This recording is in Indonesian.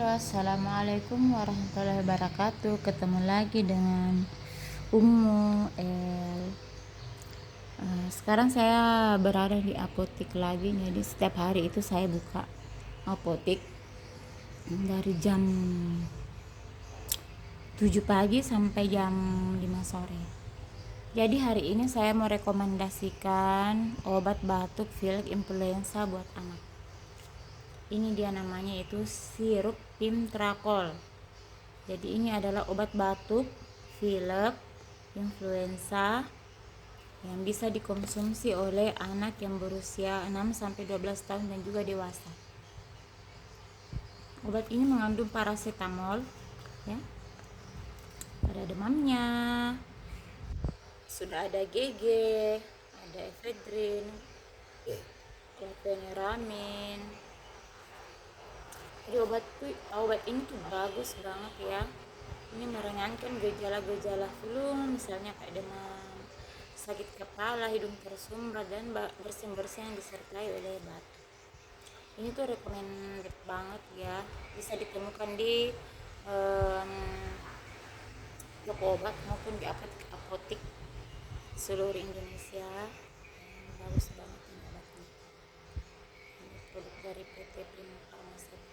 Halo, assalamualaikum warahmatullahi wabarakatuh. Ketemu lagi dengan Ummu El. Sekarang saya berada di apotik lagi. Jadi setiap hari itu saya buka apotik dari jam 7 pagi sampai jam 5 sore. Jadi hari ini saya mau rekomendasikan obat batuk pilek influenza buat anak. Ini dia namanya itu sirup Pimtrakol. Jadi ini adalah obat batuk, pilek, influenza yang bisa dikonsumsi oleh anak yang berusia 6-12 tahun dan juga dewasa. Obat ini mengandung paracetamol, ya. Ada demamnya, sudah ada GG, ada efedrin, chlorpheniramine. Jadi obat ini tuh bagus banget ya. Ini meringankan gejala-gejala flu, misalnya kayak demam, sakit kepala, hidung tersumbat, dan bersin-bersin yang disertai oleh batuk. Ini tuh recommended banget ya, bisa ditemukan di toko obat maupun di apotik seluruh Indonesia. Bagus banget ini obatnya. Ini produk dari PT Prima Farmaceutika.